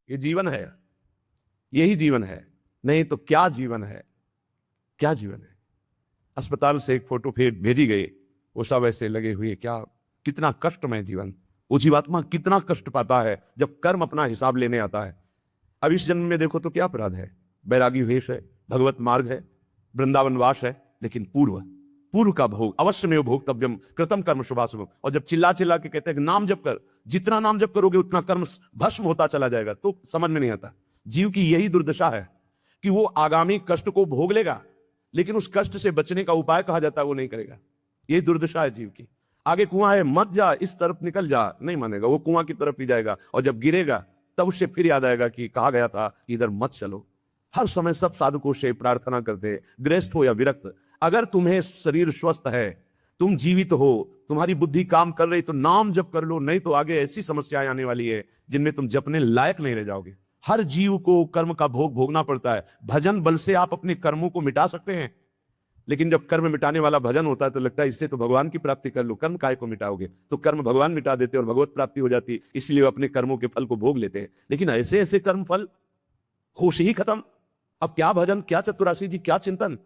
ये जीवन है, यही जीवन है, नहीं तो क्या जीवन है, क्या जीवन है। अस्पताल से एक फोटो फिर भेजी गई, वो सब ऐसे लगे हुए, क्या कितना कष्टमय जीवन। वो जीवात्मा कितना कष्ट पाता है जब कर्म अपना हिसाब लेने आता है। अब इस जन्म में देखो तो क्या अपराध है, बैरागी वेश है, भगवत मार्ग है, वृंदावन वास है, लेकिन पूर्व का भोग अवश्य में भोक्तव्यम कृतम कर्म शुभाशुभम। और जब चिल्ला चिल्ला के कहते हैं नाम जप कर, जितना नाम जप करोगे उतना कर्म भस्म होता चला जाएगा, तो समझ में नहीं आता। जीव की यही दुर्दशा है कि वो आगामी कष्ट को भोग लेगा, लेकिन उस कष्ट से बचने का उपाय कहा जाता है वो नहीं करेगा। यही दुर्दशा है जीव की। आगे कुआं है, मत जा, इस तरफ निकल जा, नहीं मानेगा, वो कुआं की तरफ ही जाएगा, और जब गिरेगा तब उससे फिर याद आएगा कि कहा गया था इधर मत चलो। हर समय सब साधकों से प्रार्थना करते, गृहस्थ हो या विरक्त, अगर तुम्हें शरीर स्वस्थ है, तुम जीवित हो, तुम्हारी बुद्धि काम कर रही, तो नाम जप कर लो, नहीं तो आगे ऐसी समस्याएं आने वाली है जिनमें तुम जपने लायक नहीं रह जाओगे। हर जीव को कर्म का भोग भोगना पड़ता है। भजन बल से आप अपने कर्मों को मिटा सकते हैं, लेकिन जब कर्म मिटाने वाला भजन होता है तो लगता है इससे तो भगवान की प्राप्ति कर लो, कर्म काय को मिटाओगे। तो कर्म भगवान मिटा देते और भगवत प्राप्ति हो जाती, इसलिए वो अपने कर्मों के फल को भोग लेते हैं। लेकिन ऐसे ऐसे कर्म फल, होश ही खत्म। अब क्या भजन, क्या चतुराशी जी, क्या चिंतन।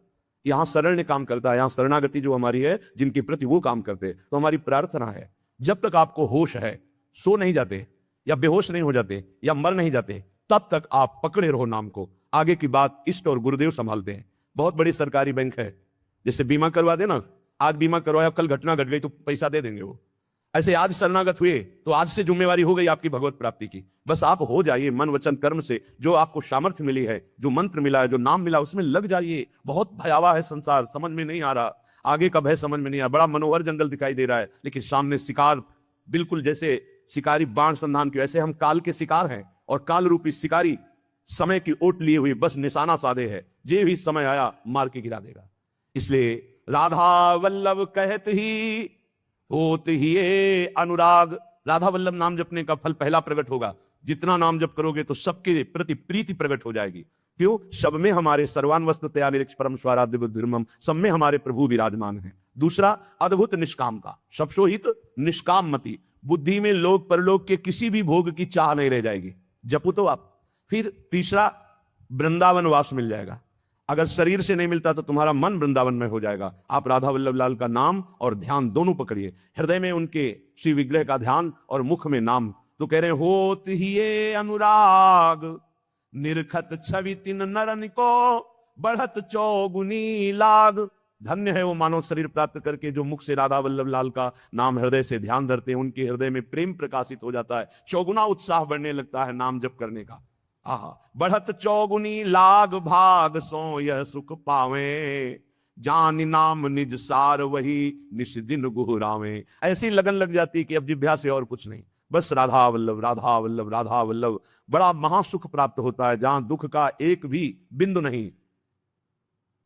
यहां शरण्य काम करता है, यहां शरणागति जो हमारी है जिनके प्रति वो काम करते। तो हमारी प्रार्थना है जब तक आपको होश है, सो नहीं जाते या बेहोश नहीं हो जाते या मर नहीं जाते, तब तक आप पकड़े रहो नाम को। आगे की बात इष्ट और गुरुदेव संभालते हैं। बहुत बड़ी सरकारी बैंक है, जैसे बीमा करवा देना, आज बीमा करवाया कल घटना घट गई तो पैसा दे देंगे वो, ऐसे आज शरणागत हुए तो आज से जिम्मेवारी हो गई आपकी भगवत प्राप्ति की। बस आप हो जाइए मन वचन कर्म से, जो आपको सामर्थ्य मिली है, जो मंत्र मिला है, जो नाम मिला, उसमें लग जाइए। बहुत भयावह है संसार, समझ में नहीं आ रहा, आगे का भय समझ में नहीं आ रहा। बड़ा मनोहर जंगल दिखाई दे रहा है, लेकिन सामने शिकार, बिल्कुल जैसे शिकारी बाण संधान के, ऐसे हम काल के शिकार हैं, और काल रूपी शिकारी समय की ओट लिए हुए बस निशाना साधे है, जे भी समय आया मार के गिरा देगा। इसलिए राधा वल्लभ कहत ही होत ही ये अनुराग। राधा वल्लभ नाम जपने का फल पहला प्रकट होगा। जितना नाम जप करोगे तो सबके प्रति प्रीति प्रकट हो जाएगी। क्यों? सब में हमारे सर्वान वस्तुतया निरीक्ष परम स्वाराध्य बुद्धिर्मम, सब में हमारे प्रभु विराजमान है। दूसरा अद्भुत निष्काम का, सबसोहित निष्काम मति, बुद्धि में लोक परलोक के किसी भी भोग की चाह नहीं रह जाएगी, जपो तो आप। फिर तीसरा वृंदावन वास मिल जाएगा। अगर शरीर से नहीं मिलता तो तुम्हारा मन वृंदावन में हो जाएगा। आप राधा वल्लभ लाल का नाम और ध्यान दोनों पकड़िए, हृदय में उनके श्री विग्रह का ध्यान और मुख में नाम। तो कह रहे होत ही ये अनुराग, निरखत छवि तिन नरन को, बढ़त चौगुनी लाग। धन्य है वो मानव शरीर प्राप्त करके जो मुख से राधा वल्लभ लाल का नाम हृदय से ध्यान धरते हैं, उनके हृदय में प्रेम प्रकाशित हो जाता है, चौगुना उत्साह बढ़ने लगता है नाम जप करने का। बढ़त चौगुनी लाग भाग सो यह सुख पावे, जान नाम निज सार वही निश दिन गुहरावे। ऐसी लगन लग जाती कि अब जिभ्या से और कुछ नहीं, बस राधा वल्लभ राधा वल्लभ राधा वल्लभ। बड़ा महासुख प्राप्त होता है, जहां दुख का एक भी बिंदु नहीं,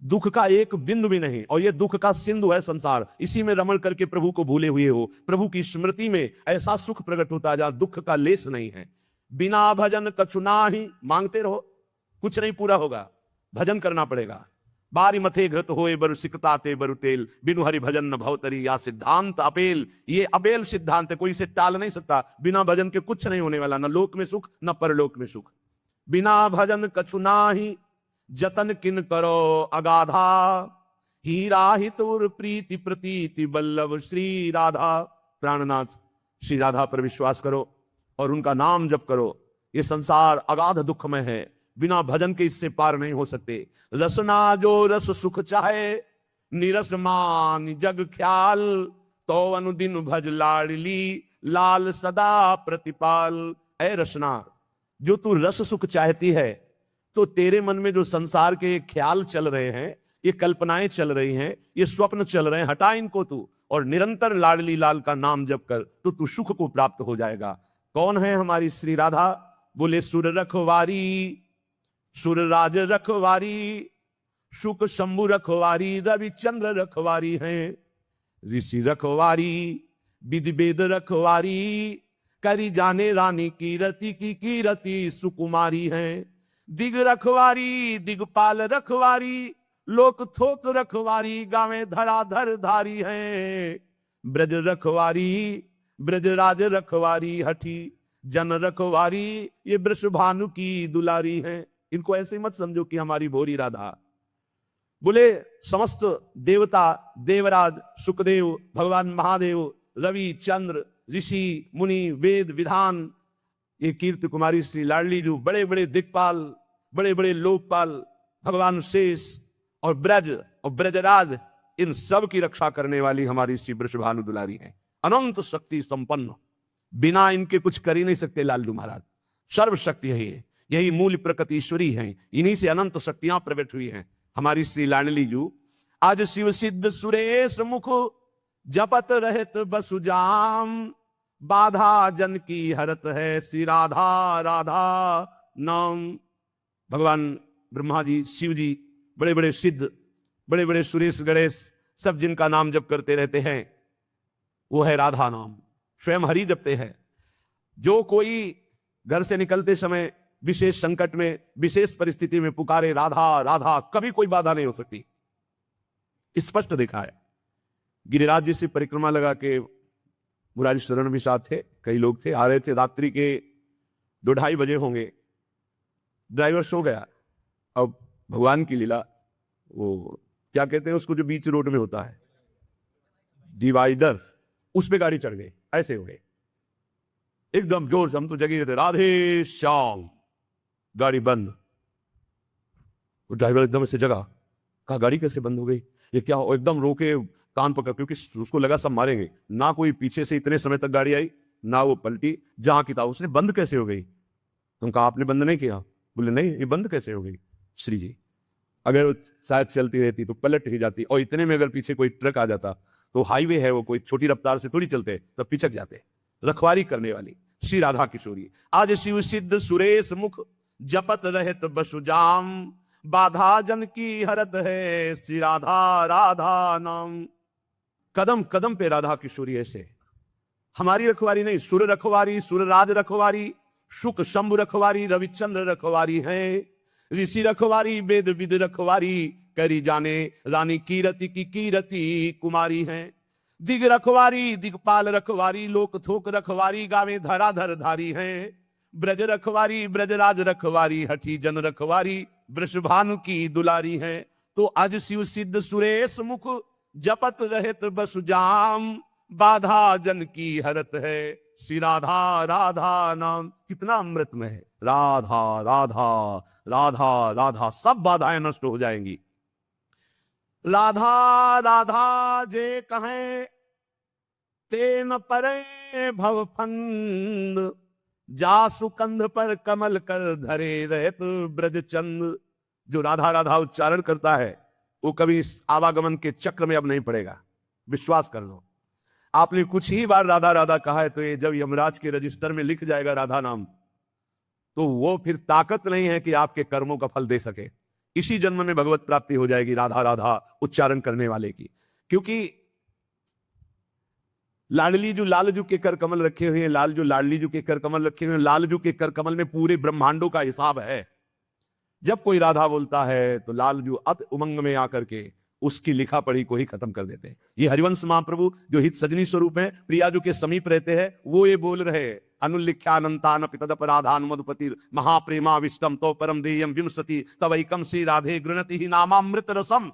दुख का एक बिंदु भी नहीं। और ये दुख का सिंधु है संसार, इसी में रमण करके प्रभु को भूले हुए हो। प्रभु की स्मृति में ऐसा सुख प्रकट होता है जहां दुख का लेस नहीं है। बिना भजन कछु नाही, मांगते रहो कुछ नहीं पूरा होगा, भजन करना पड़ेगा। बारी मथे घृत होए बरु सिकताते बरु तेल, बिनु हरि भजन न भवतरी या सिद्धांत अपेल। ये अपेल सिद्धांत है, कोई इसे टाल नहीं सकता। बिना भजन के कुछ नहीं होने वाला, न लोक में सुख न परलोक में सुख। बिना भजन कछु नाही, जतन किन करो अगाधा, हीरा हितुर प्रीति प्रतीति बल्लभ श्री राधा। प्राणनाथ श्री राधा पर विश्वास करो और उनका नाम जप करो। ये संसार अगाध दुख में है, बिना भजन के इससे पार नहीं हो सकते। रसना जो रस सुख चाहे, निरस मान जग ख्याल, तो अनुदिन भज लाडली लाल सदा प्रतिपाल। ऐ रसना, जो तू रस सुख चाहती है, तो तेरे मन में जो संसार के ख्याल चल रहे हैं, ये कल्पनाएं चल रही हैं, ये स्वप्न चल रहे हैं, हटा इनको तू और निरंतर लाडली लाल का नाम जप कर, तो तू सुख को प्राप्त हो जाएगा। कौन है हमारी श्री राधा? बोले सुर रखवारी, सुर राज रखवारी, शुक शंभु रखवारी, रविचंद्र रखवारी हैं। ऋषि रखवारी, विधि वेद रखवारी, करी जाने रानी कीरति की कीरति सुकुमारी हैं। दिग रखवारी, दिगपाल रखवारी, लोक थोक रखवारी, गावे धराधर धारी हैं। ब्रज रखवारी, ब्रजराज रखवारी हठी, जन रखवारी, ये वृषभानु की दुलारी हैं। इनको ऐसे मत समझो कि हमारी भोरी राधा। बोले समस्त देवता, देवराज, सुखदेव, भगवान महादेव, रवि, चंद्र, ऋषि, मुनि, वेद, विधान, ये कीर्ति कुमारी श्री लाडली जो बड़े बड़े दिक्पाल, बड़े बड़े लोकपाल, भगवान शेष और ब्रज और ब्रजराज, इन सब की रक्षा करने वाली हमारी श्री वृषभानु दुलारी है। अनंत शक्ति संपन्न, बिना इनके कुछ कर ही नहीं सकते लालजू महाराज। सर्वशक्ति है ये, यही मूल प्रकृति ईश्वरी है, इन्हीं से अनंत शक्तियां प्रकट हुई हैं। हमारी श्री लाडली जू आज शिव सिद्ध सुरेश मुख, जपत रहत बसुजाम, बाधा जन की हरत है श्री राधा राधा नाम। भगवान ब्रह्मा जी, शिव जी, बड़े बड़े सिद्ध, बड़े बड़े सुरेश गणेश, सब जिनका नाम जप करते रहते हैं वो है राधा नाम, स्वयं हरि जपते हैं। जो कोई घर से निकलते समय विशेष संकट में, विशेष परिस्थिति में पुकारे राधा राधा, कभी कोई बाधा नहीं हो सकती। स्पष्ट देखा है। गिरिराज जी से परिक्रमा लगा के मुरारी शरण भी साथ थे, कई लोग थे, आ रहे थे, रात्रि के 2-2:30 बजे होंगे। ड्राइवर सो गया। अब भगवान की लीला, वो क्या कहते हैं उसको जो बीच रोड में होता है, डिवाइडर, उस पे गाड़ी चढ़ गई। ऐसे हो गए एकदम जोर से, हम तो जगे थे, राधे श्याम, गाड़ी बंद। वो ड्राइवर एकदम से जगा, कहा गाड़ी कैसे बंद हो गई, ये क्या हो? एकदम रोके, कान पकड़, क्योंकि उसको लगा सब मारेंगे। ना कोई पीछे से इतने समय तक गाड़ी आई, ना वो पलटी, जहां की था उसने बंद कैसे हो गई। तुम कहा आपने बंद नहीं किया। बोले नहीं, ये बंद कैसे हो गई श्री जी, अगर शायद चलती रहती तो पलट ही जाती, और इतने में अगर पीछे कोई ट्रक आ जाता तो हाईवे है, वो कोई छोटी रफ्तार से थोड़ी चलते, तब पिछक जाते। रखवारी करने वाली श्री राधा किशोरी आज शिव सिद्ध सुरेश मुख, जपत रहत बसुजाम, बाधा जन की हरत है श्री राधा राधा नाम। कदम कदम पे राधा किशोरी ऐसे, हमारी रखवारी नहीं, सुर रखवारी, सुरराज रखवारी, शुक शंभु रखवारी, रविचंद्र रखवारी है, ऋषि रखवारी, वेद विद रखवारी, करी जाने रानी कीरति की कीरति कुमारी है। दिग रखवारी, दिगपाल रखवारी, लोक थोक रखवारी, गावे धराधर धारी है। ब्रज रखवारी, ब्रजराज रखवारी, हठी जन रखवारी, वृषभानु की दुलारी है। तो आज शिव सिद्ध सुरेश मुख, जपत रहत बसुजाम, बाधा जन की हरत है श्री राधा राधा नाम। कितना अमृतमय है। राधा राधा राधा राधा, सब बाधाएं नष्ट हो जाएंगी। राधा राधा जे कहें, तेन परे भव फंद, जासु कंध पर कमल कर धरे रहत ब्रज चंद। जो राधा राधा उच्चारण करता है वो कभी इस आवागमन के चक्र में अब नहीं पड़ेगा, विश्वास कर लो। आपने कुछ ही बार राधा राधा कहा है तो ये जब यमराज के रजिस्टर में लिख जाएगा राधा नाम, तो वो फिर ताकत नहीं है कि आपके कर्मों का फल दे सके। इसी जन्म में भगवत प्राप्ति हो जाएगी राधा राधा उच्चारण करने वाले की। क्योंकि लाडली जो लालजू के कर कमल रखे हुए हैं, लाल जो लाडली जो के कर कमल रखे हुए हैं, लालजू के कर कमल में पूरे ब्रह्मांडों का हिसाब है। जब कोई राधा बोलता है तो लालजू अति उमंग में आकर के उसकी लिखा पढ़ी को ही खत्म कर देते हैं। ये हरिवंश महाप्रभु जो हित सजनी स्वरूप है, प्रियाजू के समीप रहते हैं, वो ये बोल रहे हैं, अनुल्लिख्यानंतान पितदपराधान मधुपति महाप्रेमाविष्टम तो परम देयम विंशति तवैकम श्री राधे गृणति ही नामामृत रसम।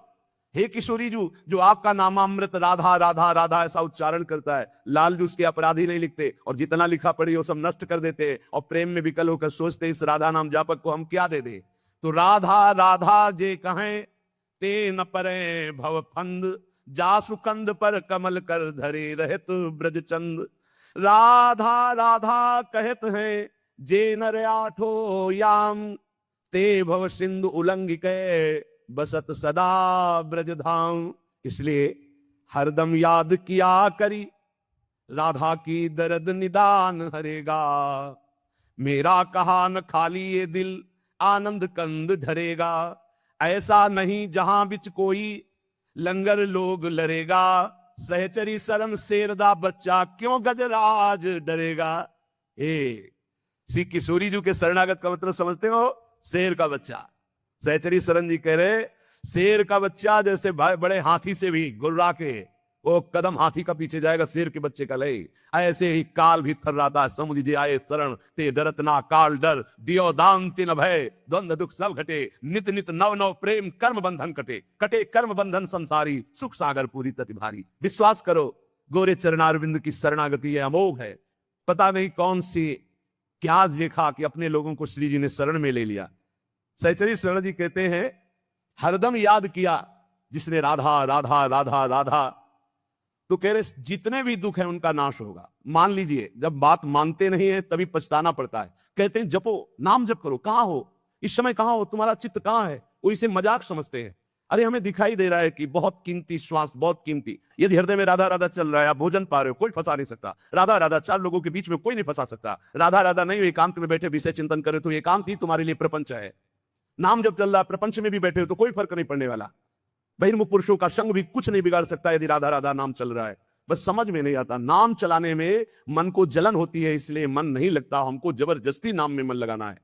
हे किशोरी जू, जो आपका नामामृत राधा राधा राधा ऐसा उच्चारण करता है, लाल जू उसके अपराधी नहीं लिखते, और जितना लिखा पढ़ी वो सब नष्ट कर देते, और प्रेम में विकल होकर सोचते इस राधा नाम जापक को हम क्या दे दे। तो राधा राधा जे कहें, ते न परे भव फंद, जासु कंद पर कमल कर धरे रहत ब्रजचंद। राधा राधा कहत हैं, जे नर आठो याम, ते भव सिंधु उल्लंघिके बसत सदा ब्रजधाम। इसलिए हरदम याद किया करी, राधा की दर्द निदान हरेगा। मेरा कहा न खाली ये दिल, आनंद कंद ढरेगा। ऐसा नहीं जहां बिच कोई, लंगर लोग लरेगा। सहचरी शरण शेरदा बच्चा, क्यों गजराज डरेगा। श्री किशोरी जी के शरणागत का मतलब समझते हो, शेर का बच्चा। सहचरी शरण जी कह रहे शेर का बच्चा जैसे बड़े हाथी से भी गुर्रा के वो कदम हाथी का पीछे जाएगा, शेर के बच्चे का लय। ऐसे ही काल भी थर्राता, समुझ जे आए शरण ते डरत ना काल डर, दियो दान तिन भय द्वंद दुख सब घटे, नित नित नव नव प्रेम कर्म बंधन कटे, कटे कर्म बंधन संसारी, सुख सागर पूरी तति भारी। विश्वास करो, गोरे चरणारविंद की शरणागति है अमोघ है। पता नहीं कौन सी क्या देखा कि अपने लोगों को श्री जी ने शरण में ले लिया। सहचरी शरण जी कहते हैं, हरदम याद किया जिसने राधा राधा राधा राधा, तो कह रहे जितने भी दुख है उनका नाश होगा। मान लीजिए, जब बात मानते नहीं है तभी पछताना पड़ता है। कहते हैं जपो, नाम जप करो, कहां हो इस समय, कहां हो, तुम्हारा चित्त कहां है। वो इसे मजाक समझते हैं। अरे हमें दिखाई दे रहा है कि बहुत कीमती श्वास, बहुत कीमती, यदि हृदय में राधा राधा चल रहा है, आप भोजन पा रहे हो, कोई फंसा नहीं सकता। राधा राधा चार लोगों के बीच में कोई नहीं फंसा सकता। राधा राधा नहीं, एकांत में बैठे विषय चिंतन करे तो एकांत ही तुम्हारे लिए प्रपंच है। नाम जब चल रहा है, प्रपंच में भी बैठे हो तो कोई फर्क नहीं पड़ने वाला। बहिर्मुख पुरुषों का संग भी कुछ नहीं बिगाड़ सकता यदि राधा राधा नाम चल रहा है। बस समझ में नहीं आता, नाम चलाने में मन को जलन होती है, इसलिए मन नहीं लगता। हमको जबरदस्ती नाम में मन लगाना है।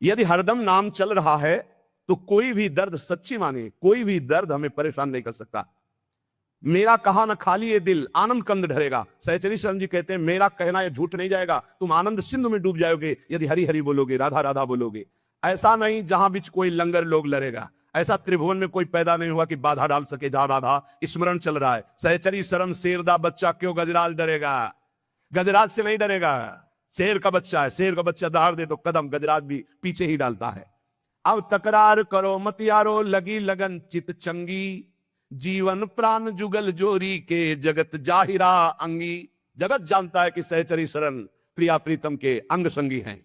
यदि हरदम नाम चल रहा है तो कोई भी दर्द, सच्ची माने, कोई भी दर्द हमें परेशान नहीं कर सकता। मेरा कहा न खाली ये दिल आनंद कंद ढरेगा। सहचरी शरण जी कहते हैं, मेरा कहना ये झूठ नहीं जाएगा, तुम आनंद सिंधु में डूब जाओगे यदि हरि हरि बोलोगे, राधा राधा बोलोगे। ऐसा नहीं जहां बीच कोई लंगर लोग लड़ेगा, ऐसा त्रिभुवन में कोई पैदा नहीं हुआ कि बाधा डाल सके जहां राधा स्मरण चल रहा है। सहचरी शरण शेरदा बच्चा, क्यों गजराज डरेगा, गजराज से नहीं डरेगा। शेर का बच्चा है, शेर का बच्चा दहाड़ दे तो कदम गजराज भी पीछे ही डालता है। अब तकरार करो मत यारो, लगी लगन चित चंगी, जीवन प्राण जुगल जोरी के जगत जाहिरा अंगी। जगत जानता है कि सहचरी शरण प्रिया प्रीतम के अंग संगी हैं।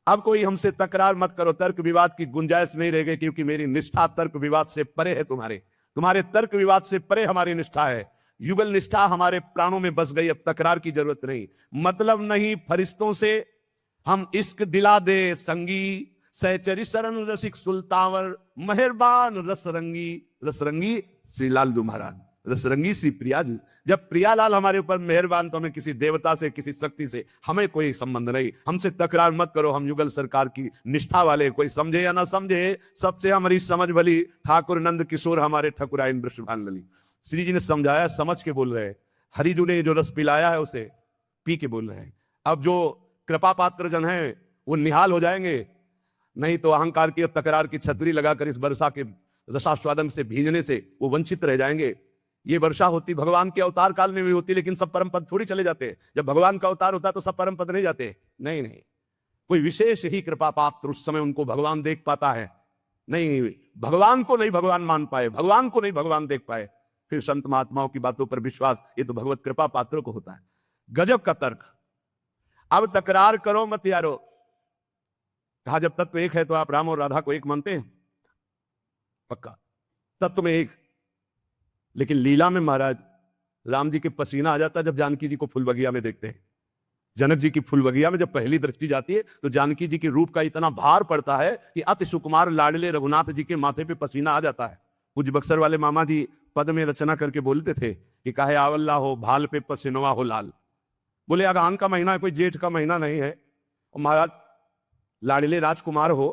अब कोई हमसे तकरार मत करो, तर्क विवाद की गुंजाइश नहीं रह गई, क्योंकि मेरी निष्ठा तर्क विवाद से परे है। तुम्हारे तर्क विवाद से परे हमारी निष्ठा है। युगल निष्ठा हमारे प्राणों में बस गई, अब तकरार की जरूरत नहीं। मतलब नहीं फरिश्तों से हम इश्क दिला दे संगी, सहचरी शरण रसिक सुल्तावर, मेहरबान रसरंगी। रसरंगी श्री लालजू महाराज, रसरंगी श्री प्रिया जी। जब प्रियालाल हमारे ऊपर मेहरबान, तो हमें किसी देवता से, किसी शक्ति से हमें कोई संबंध नहीं। हमसे तकरार मत करो, हम युगल सरकार की निष्ठा वाले, कोई समझे या ना समझे, सबसे हमारी समझ भली। ठाकुर नंद किशोर हमारे ठकुराइन वृषभान लली। श्री जी ने समझाया, समझ के बोल रहे हैं। हरिजू ने जो रस पिलाया है उसे पी के बोल रहे हैं। अब जो कृपा पात्र जन है वो निहाल हो जाएंगे, नहीं तो अहंकार की तकरार की छतरी लगाकर इस वर्षा के रसास्वादन से भीजने से वो वंचित रह जाएंगे। ये वर्षा होती भगवान के अवतार काल में भी होती, लेकिन सब परम पद थोड़ी चले जाते। जब भगवान का अवतार होता तो सब परम पद नहीं जाते। नहीं नहीं, कोई विशेष ही कृपा पात्र उस समय उनको भगवान देख पाता है। नहीं, भगवान को नहीं भगवान मान पाए, भगवान को नहीं भगवान देख पाए, फिर संत महात्माओं की बातों पर विश्वास, ये तो भगवत कृपा पात्रों को होता है। गजब का तर्क। अब तकरार करो मत यारो। कहा जब तत्व एक है तो आप राम और राधा को एक मानते हैं? पक्का तत्व में एक। लेकिन लीला में महाराज राम जी के पसीना आ जाता है जब जानकी जी को फूल बगिया में देखते हैं। जनक जी की फूल बगिया में जब पहली दृष्टि जाती है तो जानकी जी के रूप का इतना भार पड़ता है कि अति सुकुमार लाडले रघुनाथ जी के माथे पे पसीना आ जाता है। पूज्य बक्सर वाले मामा जी पद में रचना करके बोलते थे कि काहे आवल्ला हो भाल पे पसीनवा हो लाल। बोले अगान का महीना है, कोई जेठ का महीना नहीं है। और महाराज लाडले राजकुमार हो,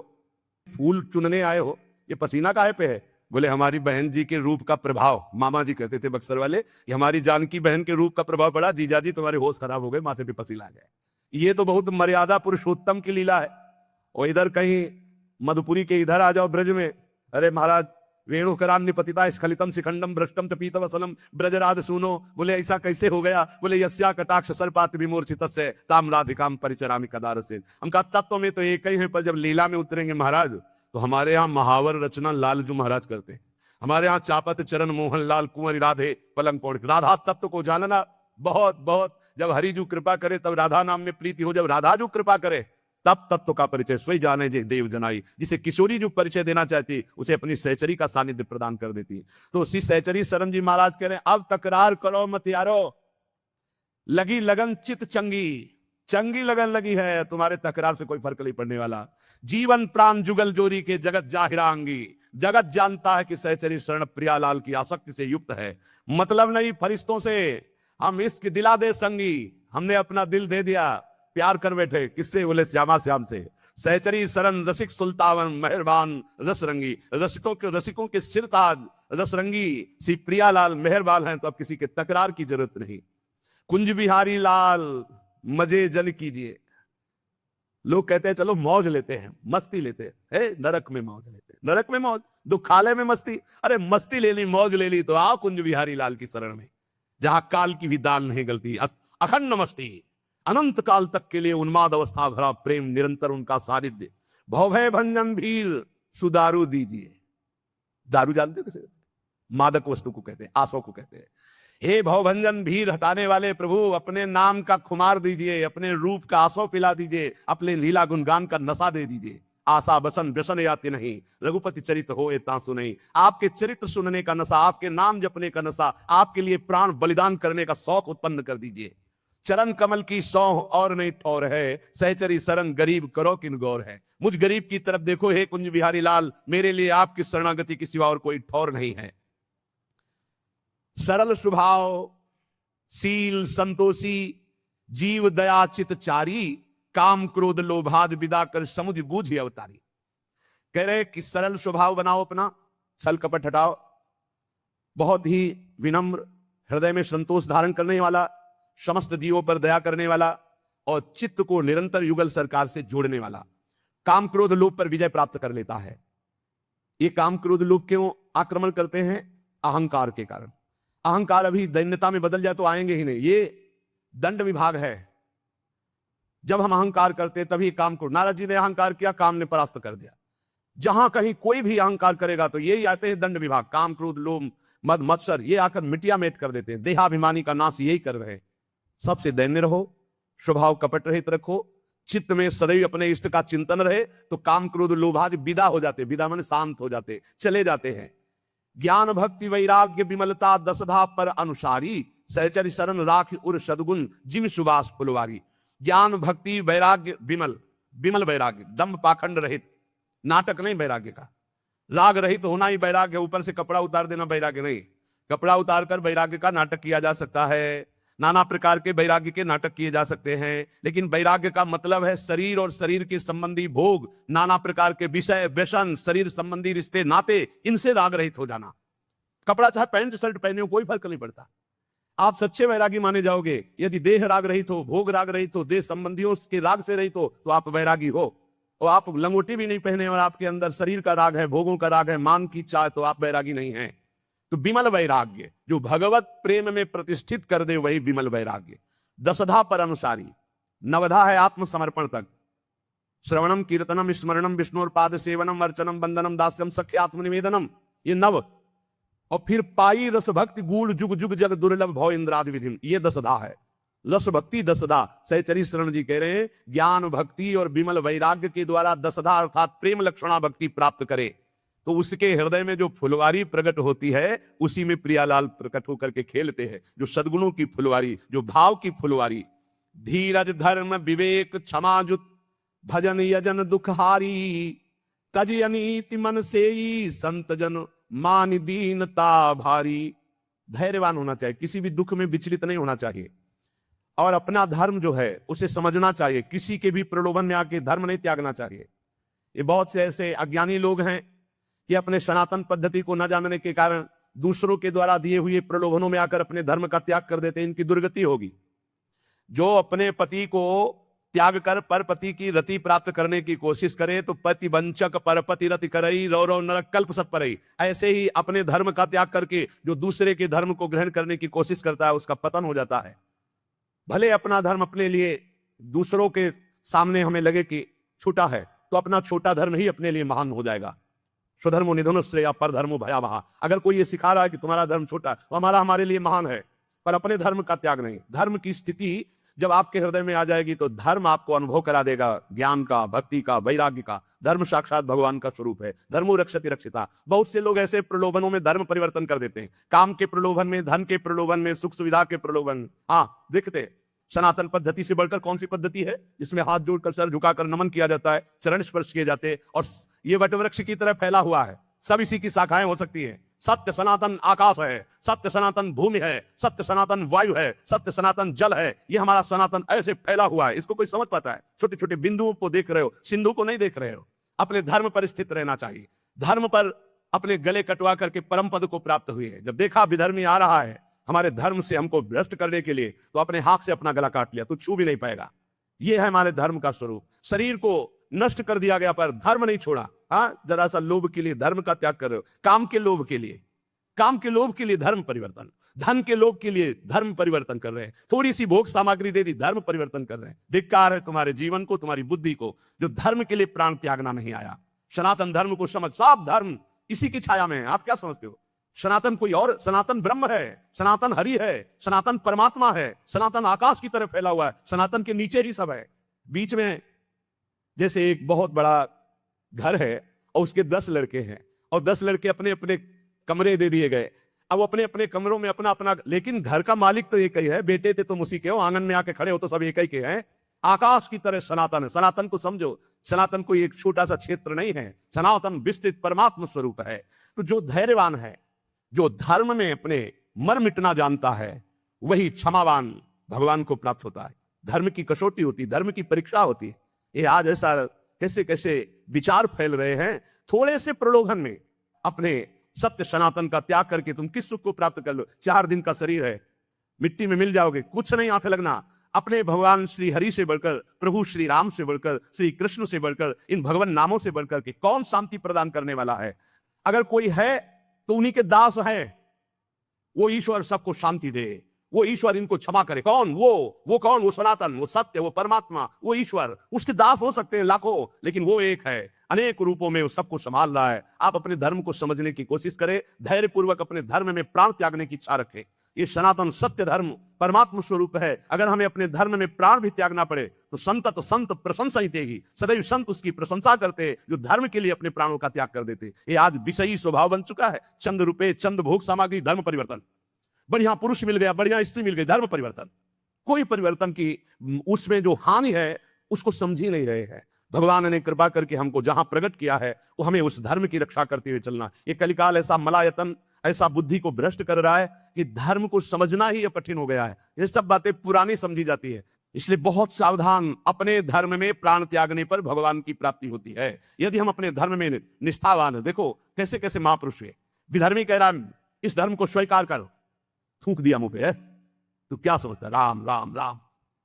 फूल चुनने आए हो, ये पसीना काहे पे है? बोले हमारी बहन जी के रूप का प्रभाव। मामा जी कहते थे बक्सर वाले कि हमारी जानकी बहन के रूप का प्रभाव पड़ा, जीजा जी तुम्हारे होश खराब हो गए, माथे पे पसीना आ गए। ये तो बहुत मर्यादा पुरुषोत्तम की लीला है। और इधर कहीं मधुपुरी के इधर आ जाओ ब्रज में, अरे महाराज वेणुकरान निपतिता स्खलितम शिखंडम भ्रष्टम च पीतवसनम ब्रजराज सुनो। बोले ऐसा कैसे हो गया? बोले यस्या कटाक्ष सर्पात विमूर्छित से ताम राधिकाम परिचरामि कदार से। हम कहा तत्व में तो एक ही है, पर जब लीला में उतरेंगे महाराज तो हमारे यहाँ महावर रचना लालजू महाराज करते हैं। हमारे यहाँ चापत चरण मोहन लाल कुंवर राधे पलंग पौड़। राधा तत्व को जानना बहुत बहुत, जब हरिजू कृपा करे तब राधा नाम में प्रीति हो, जब राधाजू कृपा करे तब तत्व का परिचय सोई जाने जे देव जनाई। जिसे किशोरी जो परिचय देना चाहती उसे अपनी सहचरी का सानिध्य प्रदान कर देती। तो उसी सहचरी शरण जी महाराज कह रहे हैं अब तकरार करो मत यारो, लगी लगन चित चंगी। चंगी लगन लगी है, तुम्हारे तकरार से कोई फर्क नहीं पड़ने वाला। जीवन प्राण जुगल जोरी के जगत जाहिरा अंगी। जगत जानता है कि सहचरी शरण प्रियालाल की आसक्ति से युक्त है। मतलब नहीं फरिश्तों से, हम इश्क दिला दे संगी। हमने अपना दिल दे दिया, प्यार कर बैठे। किससे? बोले श्यामा श्याम से। सहचरी सरन रसिक सुल्तावन मेहरबान रसरंगी। रसिकों के सिरताज रसरंगी श्री प्रियालाल मेहरबान हैं, तो अब किसी के तकरार की जरूरत नहीं। कुंज बिहारी लाल मजे जल कीजिए। लोग कहते हैं चलो मौज लेते हैं, मस्ती लेते हैं, नरक में मौज लेते हैं। नरक में मौज, दुखालय में मस्ती। अरे मस्ती ले ली, मौज ले ली तो आओ कुंज बिहारी लाल की शरण में, जहां काल की भी दाल नहीं गलती। अखंड मस्ती, अनंत काल तक के लिए उन्माद अवस्था भरा प्रेम, निरंतर उनका सानिध्य। भवभय भंजन भीर सुदारू दीजिए। दारू जानते हो किसे? मादक वस्तु को कहते हैं, आसो को कहते हैं। हे भवभंजन भीर हटाने वाले प्रभु, अपने नाम का खुमार दीजिए, अपने रूप का आसो पिला दीजिए, अपने लीला गुणगान का नशा दे दीजिए। आशा बसन व्यसन याति नहीं, रघुपति चरित्र हो तांसु नहीं। आपके चरित्र सुनने का नशा, आपके नाम जपने का नशा, आपके लिए प्राण बलिदान करने का शौक उत्पन्न कर दीजिए। चरण कमल की सौह और नहीं ठौर है, सहचरी शरण गरीब करो किन गौर है। मुझ गरीब की तरफ देखो हे कुंज बिहारी लाल, मेरे लिए आपकी शरणागति के सिवा और कोई ठौर नहीं है। सरल स्वभाव, शील संतोषी, जीव दया चित चारी, काम क्रोध लोभाद विदा कर समुझ बूझ अवतारी। कह रहे कि सरल स्वभाव बनाओ अपना, छल कपट हटाओ, बहुत ही विनम्र, हृदय में संतोष धारण करने वाला, समस्त जीवों पर दया करने वाला, और चित्त को निरंतर युगल सरकार से जोड़ने वाला। काम क्रोध लोभ पर विजय प्राप्त कर लेता है। ये काम क्रोध लोभ क्यों आक्रमण करते हैं? अहंकार के कारण। अहंकार अभी दैन्यता में बदल जाए तो आएंगे ही नहीं। ये दंड विभाग है। जब हम अहंकार करते तभी काम क्रोध। नारद जी ने अहंकार किया, काम ने परास्त कर दिया। जहां कहीं कोई भी अहंकार करेगा तो यही आते हैं दंड विभाग। काम क्रोध लोभ मद मत्सर, ये आकर मिटिया मेट कर देते हैं। देहाभिमानी का नाश यही कर रहे हैं। सबसे दैन्य रहो, स्वभाव कपट रहित रखो, चित्त में सदैव अपने इष्ट का चिंतन रहे, तो काम क्रोध लोभादि विदा हो जाते। विदा माने शांत हो जाते, चले जाते हैं। ज्ञान भक्ति वैराग्य विमलता दसधा पर अनुसारी, सहचरी शरण राख उर सदगुण जिम सुबास फुलवारी। ज्ञान भक्ति वैराग्य विमल वैराग्य, दम्भ पाखंड रहित, नाटक नहीं वैराग्य का। राग रहित होना ही वैराग्य, ऊपर से कपड़ा उतार देना वैराग्य नहीं। कपड़ा उतार कर वैराग्य का नाटक किया जा सकता है, नाना प्रकार के वैराग्य के नाटक किए जा सकते हैं, लेकिन वैराग्य का मतलब है शरीर और शरीर के संबंधी भोग, नाना प्रकार के विषय व्यसन, शरीर संबंधी रिश्ते नाते, इनसे राग रहित हो जाना। कपड़ा चाहे पैंट शर्ट पहने हो, कोई फर्क नहीं पड़ता। आप सच्चे वैरागी माने जाओगे यदि देह राग रहित हो, भोग राग रहित हो, देह संबंधियों के राग से रहित हो, तो आप वैरागी हो। और आप लंगोटी भी नहीं पहने और आपके अंदर शरीर का राग है, भोगों का राग है, मान की चाह, तो आप वैरागी नहीं हैं। तो विमल वैराग्य जो भगवत प्रेम में प्रतिष्ठित कर दे, वही विमल वैराग्य। दसधा पर अनुसारी, नवधा है आत्मसमर्पण तक। श्रवणम कीर्तनम स्मरणम विष्णुर पाद सेवनम अर्चनम वंदनम दास्यम सख्य आत्मनिवेदनम, ये नव। और फिर पाई रस भक्ति गूढ़ जुग जुग जग दुर्लभ भव इंद्रादि विधिम, ये दसधा है। रस भक्ति दसधा, सहचरी शरण जी कह रहे हैं ज्ञान भक्ति और विमल वैराग्य के द्वारा दसधा अर्थात प्रेम लक्षणा भक्ति प्राप्त करे, तो उसके हृदय में जो फुलवारी प्रकट होती है, उसी में प्रियालाल प्रकट होकर के खेलते हैं। जो सद्गुणों की फुलवारी, जो भाव की फुलवारी। धीरज धर्म विवेक क्षमाजुत भजन यजन दुखहारी, तज अनीति मन सेई संत जन मान दीनता भारी। धैर्यवान होना चाहिए, किसी भी दुख में विचलित नहीं होना चाहिए, और अपना धर्म जो है उसे समझना चाहिए। किसी के भी प्रलोभन में आके धर्म नहीं त्यागना चाहिए। ये बहुत से ऐसे अज्ञानी लोग हैं कि अपने सनातन पद्धति को न जानने के कारण दूसरों के द्वारा दिए हुए प्रलोभनों में आकर अपने धर्म का त्याग कर देते हैं। इनकी दुर्गति होगी। जो अपने पति को त्याग कर परपति की रति प्राप्त करने की कोशिश करे, तो पति वंचक परपति रति करई रौ रौ नरक कल्प सत परई। ऐसे ही अपने धर्म का त्याग करके जो दूसरे के धर्म को ग्रहण करने की कोशिश करता है, उसका पतन हो जाता है। भले अपना धर्म अपने लिए दूसरों के सामने हमें लगे कि छोटा है, तो अपना छोटा धर्म ही अपने लिए महान हो जाएगा। स्वधर्मो निधनो श्रेया पर धर्मो भयावहा। अगर कोई ये सिखा रहा है कि तुम्हारा धर्म छोटा है, तो हमारे लिए महान है, पर अपने धर्म का त्याग नहीं। धर्म की स्थिति जब आपके हृदय में आ जाएगी, तो धर्म आपको अनुभव करा देगा ज्ञान का, भक्ति का, वैराग्य का। धर्म साक्षात भगवान का स्वरूप है। धर्मो रक्षति रक्षिता। बहुत से लोग ऐसे प्रलोभनों में धर्म परिवर्तन कर देते हैं। काम के प्रलोभन में, धन के प्रलोभन में, सुख सुविधा के प्रलोभन। हाँ, देखते सनातन पद्धति से बढ़कर कौन सी पद्धति है जिसमें हाथ जोड़कर सर झुकाकर नमन किया जाता है, चरण स्पर्श किए जाते हैं, और ये वटवृक्ष की तरह फैला हुआ है। सब इसी की शाखाएं हो सकती हैं। सत्य सनातन आकाश है, सत्य सनातन भूमि है, सत्य सनातन वायु है, सत्य सनातन जल है। ये हमारा सनातन ऐसे फैला हुआ है, इसको कोई समझ पाता है? छोटे छोटे बिंदुओं को देख रहे हो, सिंधु को नहीं देख रहे हो। अपने धर्म पर स्थित रहना चाहिए। धर्म पर अपने गले कटवा करके परम पद को प्राप्त हुए है। जब देखा विधर्मी आ रहा है हमारे धर्म से हमको भ्रष्ट करने के लिए, तो अपने हाथ से अपना गला काट लिया, तो छू भी नहीं पाएगा। ये है हमारे धर्म का स्वरूप। शरीर को नष्ट कर दिया गया पर धर्म नहीं छोड़ा। हाँ, जरा सा लोभ के लिए धर्म का त्याग कर रहे हो, काम के लोभ के लिए, काम के लोभ के लिए धर्म परिवर्तन, धन के लोभ के लिए धर्म परिवर्तन कर रहे हैं। थोड़ी सी भोग सामग्री दे दी, धर्म परिवर्तन कर रहे हैं। धिक्कार है तुम्हारे जीवन को, तुम्हारी बुद्धि को, जो धर्म के लिए प्राण त्यागना नहीं आया। सनातन धर्म को समझ, सब धर्म इसी की छाया में है। आप क्या समझते हो? सनातन कोई और, सनातन ब्रह्म है, सनातन हरि है, सनातन परमात्मा है, सनातन आकाश की तरह फैला हुआ है, सनातन के नीचे ही सब है। बीच में जैसे एक बहुत बड़ा घर है और उसके 10 लड़के हैं, और 10 लड़के अपने अपने कमरे दे दिए गए। अब अपने अपने कमरों में अपना अपना, लेकिन घर का मालिक तो एक ही है। बेटे थे तुम उसी के हो, आंगन में आके खड़े हो तो सब एक ही के हैं। आकाश की तरह सनातन है। सनातन को समझो, सनातन कोई एक छोटा सा क्षेत्र नहीं है, सनातन विस्तृत परमात्मा स्वरूप है। तो जो धैर्यवान है, जो धर्म में अपने मर मिटना जानता है, वही क्षमावान भगवान को प्राप्त होता है। धर्म की कसौटी होती, धर्म की परीक्षा होती है। ये आज ऐसा कैसे कैसे विचार फैल रहे हैं। थोड़े से प्रलोभन में अपने सत्य सनातन का त्याग करके तुम किस सुख को प्राप्त कर लो? 4 दिन का शरीर है, मिट्टी में मिल जाओगे, कुछ नहीं हाथ लगना। अपने भगवान श्री हरि से बढ़कर, प्रभु श्री राम से बढ़कर, श्री कृष्ण से बढ़कर, इन भगवान नामों से बढ़कर के कौन शांति प्रदान करने वाला है? अगर कोई है तो उन्हीं के दास है। वो ईश्वर सबको शांति दे, वो ईश्वर इनको क्षमा करे। कौन? वो कौन? वो सनातन, वो सत्य, वो परमात्मा, वो ईश्वर। उसके दास हो सकते हैं लाखों, लेकिन वो एक है, अनेक रूपों में वो सबको संभाल रहा है। आप अपने धर्म को समझने की कोशिश करें, धैर्य पूर्वक अपने धर्म में प्राण त्यागने की इच्छा रखें। ये सनातन सत्य धर्म परमात्मा स्वरूप है। अगर हमें अपने धर्म में प्राण भी त्यागना पड़े तो संत प्रशंसा ही देगी। सदैव संत उसकी प्रशंसा करते जो धर्म के लिए अपने प्राणों का त्याग कर देते। ये आज विषयी स्वभाव बन चुका है। चंद रुपए, चंद भोग सामग्री, धर्म परिवर्तन। बढ़िया पुरुष मिल गया, बढ़िया स्त्री मिल गई, धर्म परिवर्तन। कोई परिवर्तन की उसमें जो हानि है उसको समझ ही नहीं रहे हैं। भगवान ने कृपा करके हमको जहां प्रकट किया है वो हमें उस धर्म की रक्षा करते हुए चलना। ये कलिकाल ऐसा मलायतन, ऐसा बुद्धि को भ्रष्ट कर रहा है कि धर्म को समझना ही कठिन हो गया है। ये सब बातें पुरानी समझी जाती है। इसलिए बहुत सावधान। अपने धर्म में प्राण त्यागने पर भगवान की प्राप्ति होती है। यदि हम अपने धर्म में निष्ठावान है, देखो कैसे कैसे महापुरुष हुए। विधर्मी कह रहा है इस धर्म को स्वीकार करो, थूक दिया मुंह पे। तो क्या समझता है? राम राम राम,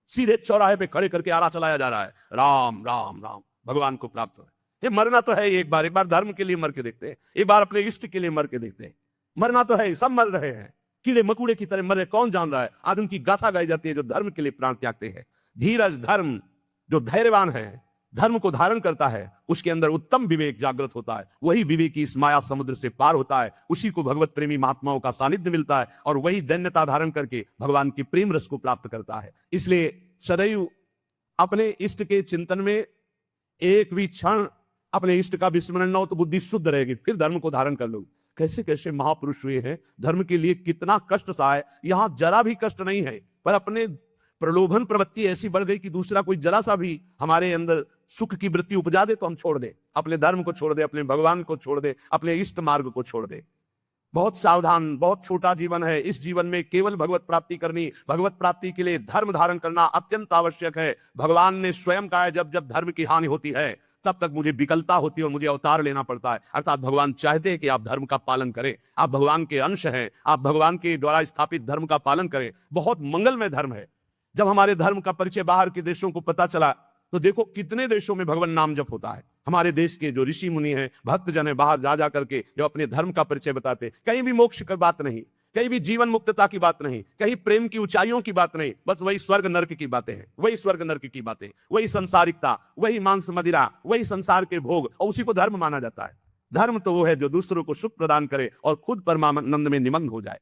सीधे चौराहे पे खड़े करके आरा चलाया जा रहा है, राम राम राम, भगवान को प्राप्त हो। ये मरना तो है, एक बार धर्म के लिए मर के देखते हैं, एक बार अपने इष्ट के लिए मर के देखते हैं। मरना तो है, सब मर रहे हैं, कीड़े मकुड़े की तरह मर रहे, कौन जान रहा है? आज उनकी गाथा गाई जाती है जो धर्म के लिए प्राण त्यागते हैं। धीरज धर्म, जो धैर्यवान है, धर्म को धारण करता है, उसके अंदर उत्तम विवेक जागृत होता है। वही विवेक इस माया समुद्र से पार होता है। उसी को भगवत प्रेमी महात्माओं का सानिध्य मिलता है और वही दैन्यता धारण करके भगवान की प्रेम रस को प्राप्त करता है। इसलिए सदैव अपने इष्ट के चिंतन में एक भी क्षण अपने इष्ट का विस्मरण न हो तो बुद्धि शुद्ध रहेगी, फिर धर्म को धारण कर लो। कैसे कैसे महापुरुष हुए हैं, धर्म के लिए कितना कष्ट सहाय। यहां जरा भी कष्ट नहीं है, पर अपने प्रलोभन प्रवृत्ति ऐसी बढ़ गई कि दूसरा कोई जरा सा भी हमारे अंदर सुख की वृत्ति उपजा दे तो हम छोड़ दे, अपने धर्म को छोड़ दे, अपने भगवान को छोड़ दे, अपने इष्ट मार्ग को छोड़ दे। बहुत सावधान। बहुत छोटा जीवन है। इस जीवन में केवल भगवत प्राप्ति करनी, भगवत प्राप्ति के लिए धर्म धारण करना अत्यंत आवश्यक है। भगवान ने स्वयं कहा है जब जब धर्म की हानि होती है तब तक मुझे विकलता होती है और मुझे अवतार लेना पड़ता है। अर्थात भगवान चाहते हैं कि आप धर्म का पालन करें, आप भगवान के अंश हैं, आप भगवान के द्वारा स्थापित धर्म का पालन करें। बहुत मंगलमय धर्म है। जब हमारे धर्म का परिचय बाहर के देशों को पता चला तो देखो कितने देशों में भगवान नाम जप होता है। हमारे देश के जो ऋषि मुनि हैं, भक्त जन है, बाहर जा करके जो अपने धर्म का परिचय बताते, कहीं भी मोक्ष की बात नहीं, कहीं भी जीवन मुक्तता की बात नहीं, कहीं प्रेम की ऊंचाइयों की बात नहीं, बस वही स्वर्ग नर्क की बातें हैं, वही स्वर्ग नर्क की बातें, वही संसारिकता, वही मांस मदिरा, वही संसार के भोग, और उसी को धर्म माना जाता है। धर्म तो वो है जो दूसरों को सुख प्रदान करे और खुद परमानंद में निमग्न हो जाए।